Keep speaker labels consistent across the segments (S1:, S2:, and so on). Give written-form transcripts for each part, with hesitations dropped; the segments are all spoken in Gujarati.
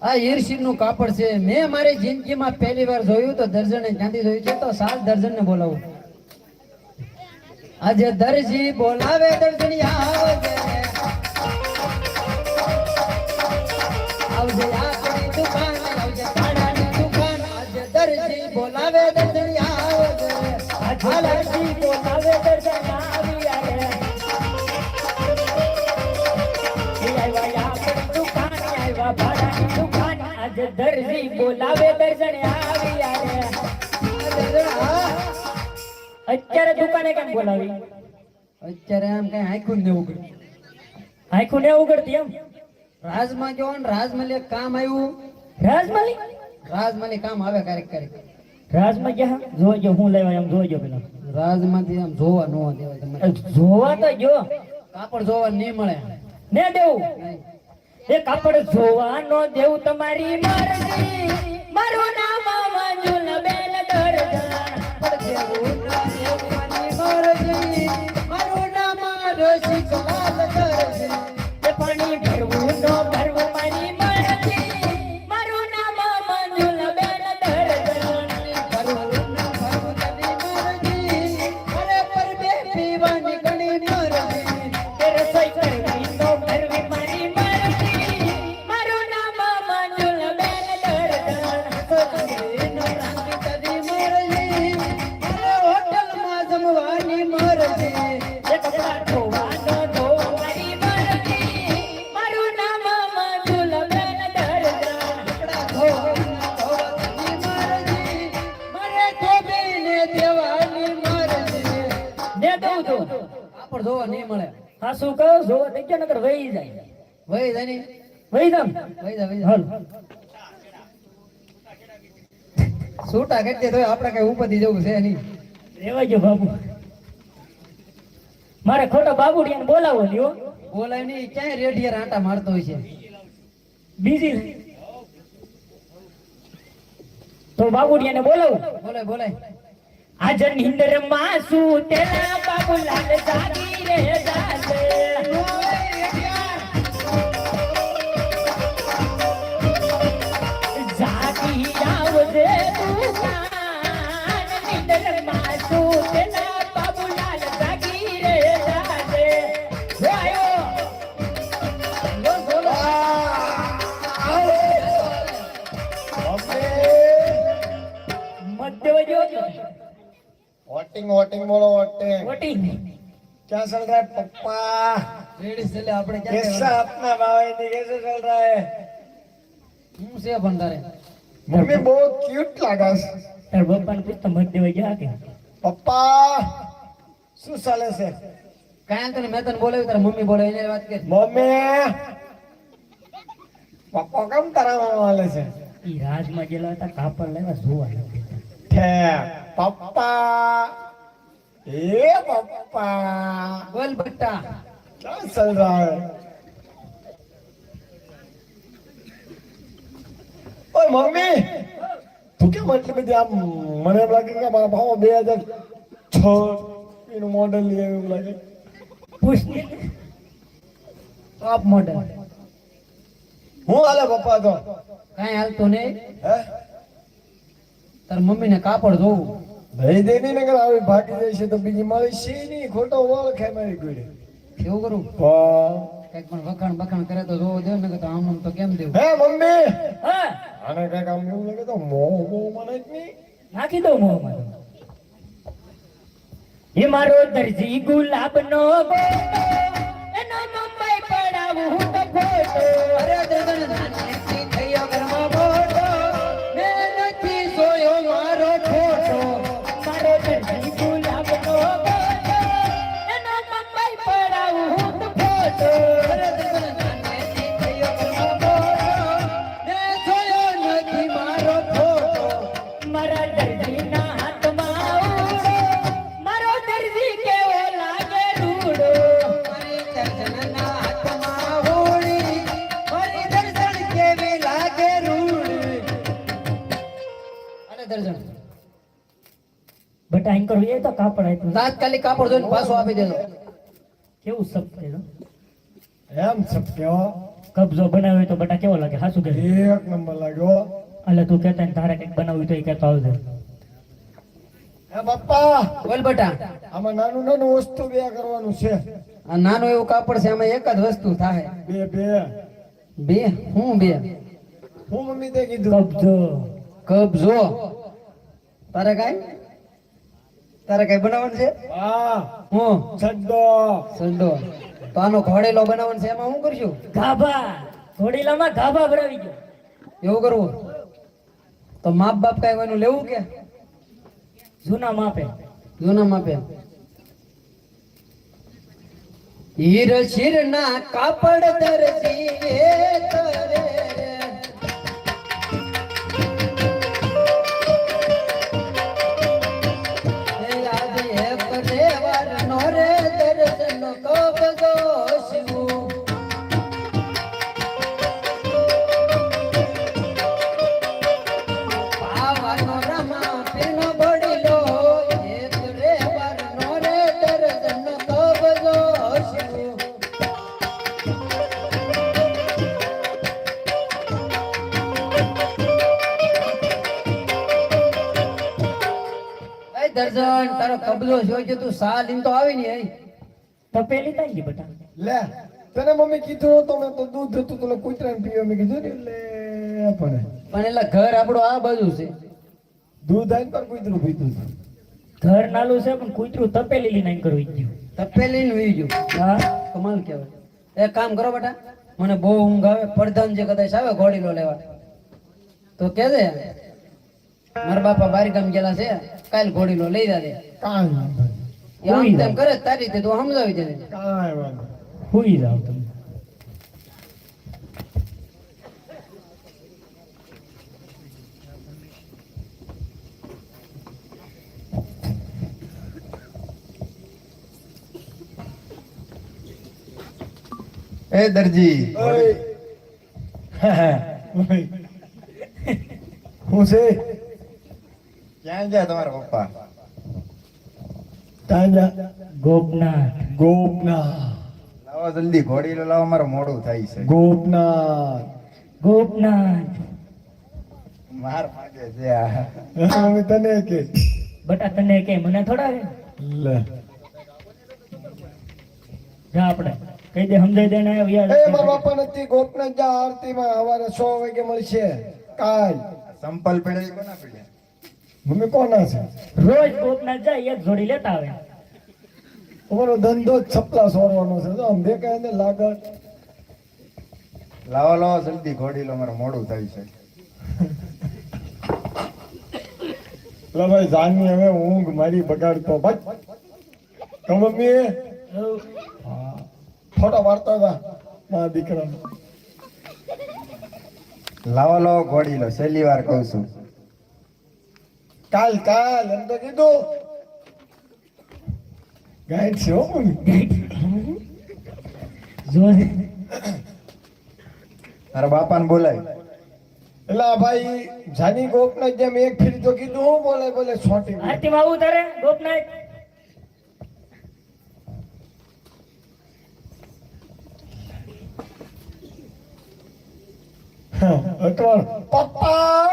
S1: આ ઈરશીદ નું કાપડ છે. મેં મારી જિંદગીમાં પહેલી વાર જોયું તો દર્જને ક્યાંથી જોયું છે તો 7 દર્જન ને બોલાવું. આજે દરજી બોલાવે દર્જનિયા આવજે આવજે આપણી દુકાન આવજે ખાડાની દુકાન. આજે દરજી બોલાવે દર્જનિયા આવજે
S2: આજે દરજી બોલાવે દર્જનિયા આવી આવે આવ્યા આપણી દુકાન આવ્યા ભાડાની દુકાન. આજે દરજી બોલાવે દર્જનિયા આવી આવે. અત્યારે દુકાને કેમ બોલાવી?
S1: અત્યારે આમ કઈ આંખું ને ઉગડે
S2: આંખું ને ઉગડતી એમ?
S1: રાજમાં કેવો ને રાજમલી એક કામ આવ્યું.
S2: રાજમલી
S1: રાજમલી કામ આવે ક્યારેક ક્યારેક.
S2: રાજમાં ક્યાં જોજો હું લેવા એમ જોજો પેલા.
S1: રાજમાંથી આમ જોવા ન દેવાય તમારે.
S2: જોવા તો જો
S1: કાપડ જોવા નહીં મળે
S2: ને દેવું એ કાપડ જોવા નો દેવું તમારી મરજી. મારું નામ મંજુલ બેન દર્જન.
S1: મારું નામ રસિકલાલ દર્જન.
S2: એ પાણી ભરવું નો ભરવું મારી મરજી. મારું નામ મંજુલ બેન દર્જન.
S1: ભરવું ન ભરવું તની મરજી. અરે પર બે પીવાની ઘણી મરજી.
S2: એ રસોઈ કરવી નો ભરવી મારી મરજી. મારું નામ મંજુલ બેન દર્જન.
S1: એનો રાંધી તની મરજી. અરે હોટલમાં જમવાની મરજી.
S2: એ કપડા ધોવા નો ધોવા મારી મરજી. મારું નામ મંજુલ બેન દર્જન.
S1: કપડાં ધોવાના ધોવાની મરજી. મારે ધોબીને દેવાની મરજી.
S2: ને દઉં છું
S1: કાપડ જોવા નહીં મળે.
S2: હા શું કહો જોવા થઈ ગયો નકર વહી જાય.
S1: વહી જાય નહીં.
S2: વહી જામ
S1: વહી જા વહી જા.
S2: હાલ
S1: છૂટા કેટલી તો આપણે કઈ ઉપરથી જવું છે નહીં.
S2: રેવા જો બાબુ મારે ખોટો બાબુડિયાને બોલાવો લ્યો.
S1: બોલાય નહીં ક્યાંય રેડિયર આંટા મારતો હોય છે.
S2: બીજી તો બાબુડિયાને બોલાવો.
S1: બોલાય બોલાય.
S2: આજ નિંદર માં શું તેના બાબુલાલ જાગી રે જાતે. જાગી આવજે દુકાન. નિંદર માં શું તેના બાબુલાલ જાગી રે જાતે. જો આયો મત દેવો જો
S3: वोटिंग वोटिंग बोलो वोटिंग
S2: વોટિંગ
S3: क्या चल रहा है पप्पा
S1: રેડી છે લે આપણે ક્યાં
S3: कैसा अपना भाई कैसे चल रहा है
S1: હું છે પણ તારે
S3: मम्मी बहुत क्यूट लगा
S2: તાર પપ્પાને પૂછતો મત દેવો ગયા કે
S3: पप्पा શું ચાલે છે
S1: કાંઈ તને મેં તને બોલાવી તારા મમ્મી બોલાવી એને વાત કર.
S3: મમ્મી પપ્પા કેમ તારા વાલે છે
S2: ઈ રાજમાં ગયેલા હતા કાપડ લેવા જોવા
S3: ठे पप्पा ए पप्पा
S1: બોલ બટ્ટા.
S3: क्या चल रहा है ओए मम्मी તું કેમ એટલી બધી આમ મને એમ લાગે કે મારા ભાવ 2006 નું મોડેલ લઈ આવ્યું એવું લાગે
S2: પૂછ
S1: ટોપ મોડલ.
S3: હું હાલે પપ્પા તો
S1: કાંઈ હાલતું નહીં.
S3: હે
S1: તાર મમ્મીને કાપડ જોવું.
S3: ભાઈ દેની નગર આવી ભાગી જાય છે તો બીજી મારી સી ની ખોટો વાળ ખાય મારી ગોળી
S1: કેવું કરું
S3: વાહ
S1: કઈક પણ વખાણ બખાણ કરે તો જોવો દે ને કે તો આમ આમ તો કેમ દેવું.
S3: હે મમ્મી
S2: હા
S3: આને કઈક આમ એવું લાગે તો મોહ મને જ નહીં
S2: નાખી દઉં મોંમાં એ મારો દરજી ગુલાબનો ગોટો એનો મુંબઈ પડાવું હું તો ખોટો.
S1: અરે દર્દન નાનેથી થયો ઘરમાં મોટો. મેં નથી સોયો મારો ખોટો.
S2: મારો દરજી ગુલાબનો ગોટો એનો મુંબઈ પડાવું હું તો ખોટો.
S1: અરે દર્દન નાનેથી થયો ઘરમાં મોટો. મેં સોયો નથી મારો ખોટો.
S2: મારા દરજીના હાથમાં ઉડો મારો દરજી કેવો લાગે રૂડો.
S1: મારી દર્દનના હાથમાં હોળી. મારી દર્દન કેવી લાગે રૂડી. અરે દર્દન
S2: બટ આઈન કરું એ તો કાપડ આપ્યું
S1: તાત્કાલિક કાપડ જોઈને પાછો આપી દેજો.
S2: કેવું સબ છે
S3: એમ સબ કેવો
S2: કબજો બનાવ્યો તો બટા કેવો લાગે હાસુ કે
S3: એક નંબર લાગ્યો.
S2: એટલે તું કહેતા ને તારે કંઈક બનાવ્યું તો એ કહેતો આવજે
S3: હે બાપા,
S1: બોલ બેટા.
S3: આમાં નાનું નાનું વસ્તુ બે કરવાનું છે.
S1: આ નાનું એવું કાપડ છે, આમાં એક જ વસ્તુ થાય.
S3: બે બે
S1: બે હું બે
S3: હું મમ્મી તે કીધું
S2: કબજો
S1: કબજો. તારે કઈ બનાવવાનું છે?
S3: હા
S1: હું
S3: છડ્ડો.
S1: સંડો. તો આનો ઘોડેલો બનાવવાનો છે, એમાં હું કરશું?
S2: ગાભા ઘોડીલામાં ગાભા ભરાવી ગયો
S1: એવું કરવું? તો માપ બાપ કઈ એનું લેવું કે
S2: જૂના માપે
S1: જૂના માપે? હીર શીર ના કાપડ દરજી તરે યાદ એક રેવાર નો રે દર્શન કબજો શિવું. પાવાનો રમા પીનો બડીલો એક રેવાર નો રે દર્શન કબજો શિવું. એ દર્શન તારો કબજો જોઈજો, તું સા લીન તો આવી ને અહીં.
S2: તપેલી તાઈ ગઈ બટા
S3: લે તને મમ્મી કીધું તો મેં તો દૂધ હતું તને કૂતરાને પીવા મેં કીધું ને એટલે પડે
S1: પણ એટલે ઘર આપણું આ બાજુ છે.
S3: દૂધ આઈને પર કૂતરું પીતું હતું.
S2: ઘર નાલું છે પણ કૂતરું તપેલી લઈને આઈને કરવી ગયું
S1: તપેલી ને વીજું
S2: હા
S1: કમાલ કહેવાય. એક કામ કરો બેટા, મને બહુ ઊંઘ આવે. પ્રધાન જે કદાચ આવે ઘોડીલો લેવા તો કે દે મારા બાપા બારી ગામ ગયેલા છે, કાલ ઘોડીલો લઈ દે.
S3: કાંઈ વાંધો નહીં.
S1: એ આમ તેમ કરે તારી રીતે તું સમજાવી દે.
S3: કાંઈ વાંધો નહીં.
S2: હુઈ જાવ તમે
S4: એ દરજી
S3: ઓય. ઓય. હું છે
S4: ક્યાં ગયા તમારા પપ્પા?
S3: તાજા
S2: ગોપનાથ
S3: ગોપનાથ
S4: લાવો જલ્દી ઘોડીલો લાવો, મારું મોડું થાય છે.
S3: ગોપનાથ
S2: ગોપનાથ
S4: માર માગે છે આ.
S3: મમ્મી તને કે
S2: બટા તને કે મને થોડા રે
S3: લે
S2: જા આપણે કહી દે સમજાઈ દે ને
S3: એ મારા બાપા નથી. ગોપનાથ જા આરતીમાં સવારે 100 વાગે મળશે કાલ.
S4: સંપલ પડે કોના પડ્યા?
S3: મમ્મી કોના છે?
S2: રોજ ગોપનાથ જાય એક જોડી લેતા આવે
S3: અમારો ધંધો જ છપલા સોરવાનો છે. તો આમ દેખાય ને લાગત.
S4: લાવો લાવો જલ્દી ઘોડીલો, મારું મોડું થાય છે.
S3: લે ભાઈ જાની હવે ઊંઘ મારી બગાડતો ભાઈ. તો મમ્મી હા, ફોટો પાડતા હતા મારા દીકરા.
S4: લાવો લાવો ઘોડીલો, છેલ્લી વાર કહું છું.
S3: કાલ કાલ એમ તો કીધું. ગાઈડ છે હો મમ્મી.
S2: જો
S4: તારા બાપાને બોલાય.
S3: એલા ભાઈ જાની ગોપનાથ જેમ એક ફીર તો કીધું હું બોલે બોલે છોટી.
S2: આરતીમાં આવું તારે ગોપનાથ
S3: અટવાળ પપ્પા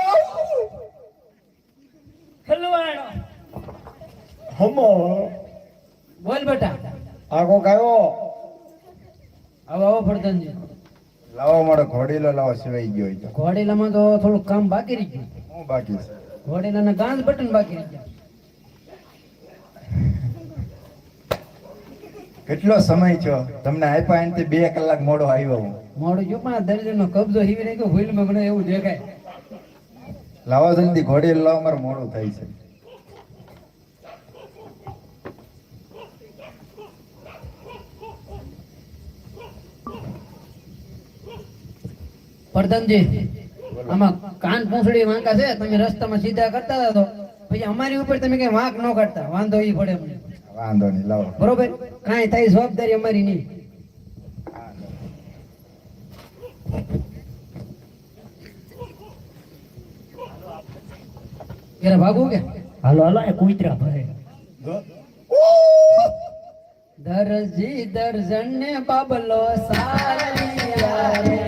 S2: ખલવાણો
S3: હમો
S1: બોલ બેટા.
S3: આગો ગાયો.
S1: આવો આવો પ્રધાનજી.
S4: લાવો મારો ઘોડીલો લાવો, સિવાય ગયો હોય તો.
S1: ઘોડીલામાં તો થોડુંક કામ બાકી રહી ગયું.
S4: હું બાકી છે?
S1: ઘોડીલાના ગાંસ બટન બાકી રહી ગયા.
S4: કેટલો સમય છો તમને આપ્યા? એનાથી 2 કલાક મોડો આવ્યો હું.
S1: મોડું જો પણ આ દર્દીનો કબજો હીવી નાખ્યો ભૂલમાં, મને એવું દેખાય.
S4: લાવો જલ્દી ઘોડીલો લાવો, મારું મોડું થાય છે.
S1: પ્રધાનજી આમાં કાન પૂંછડી વાંકા છે, તમે રસ્તામાં સીધા કરતા હતા તો પછી અમારી ઉપર તમે કઈ વાંક ન કરતા, વાંધો ઈ પડે અમને.
S4: વાંધો નહીં, લાવો.
S1: બરોબર, કાંઈ થાય જવાબદારી અમારી નહીં. ઘરે ભાગવું કે
S2: હાલો હાલો એ કુતરા ભરે
S1: દરજી દર્જન ને બાબલો સાલિયા રે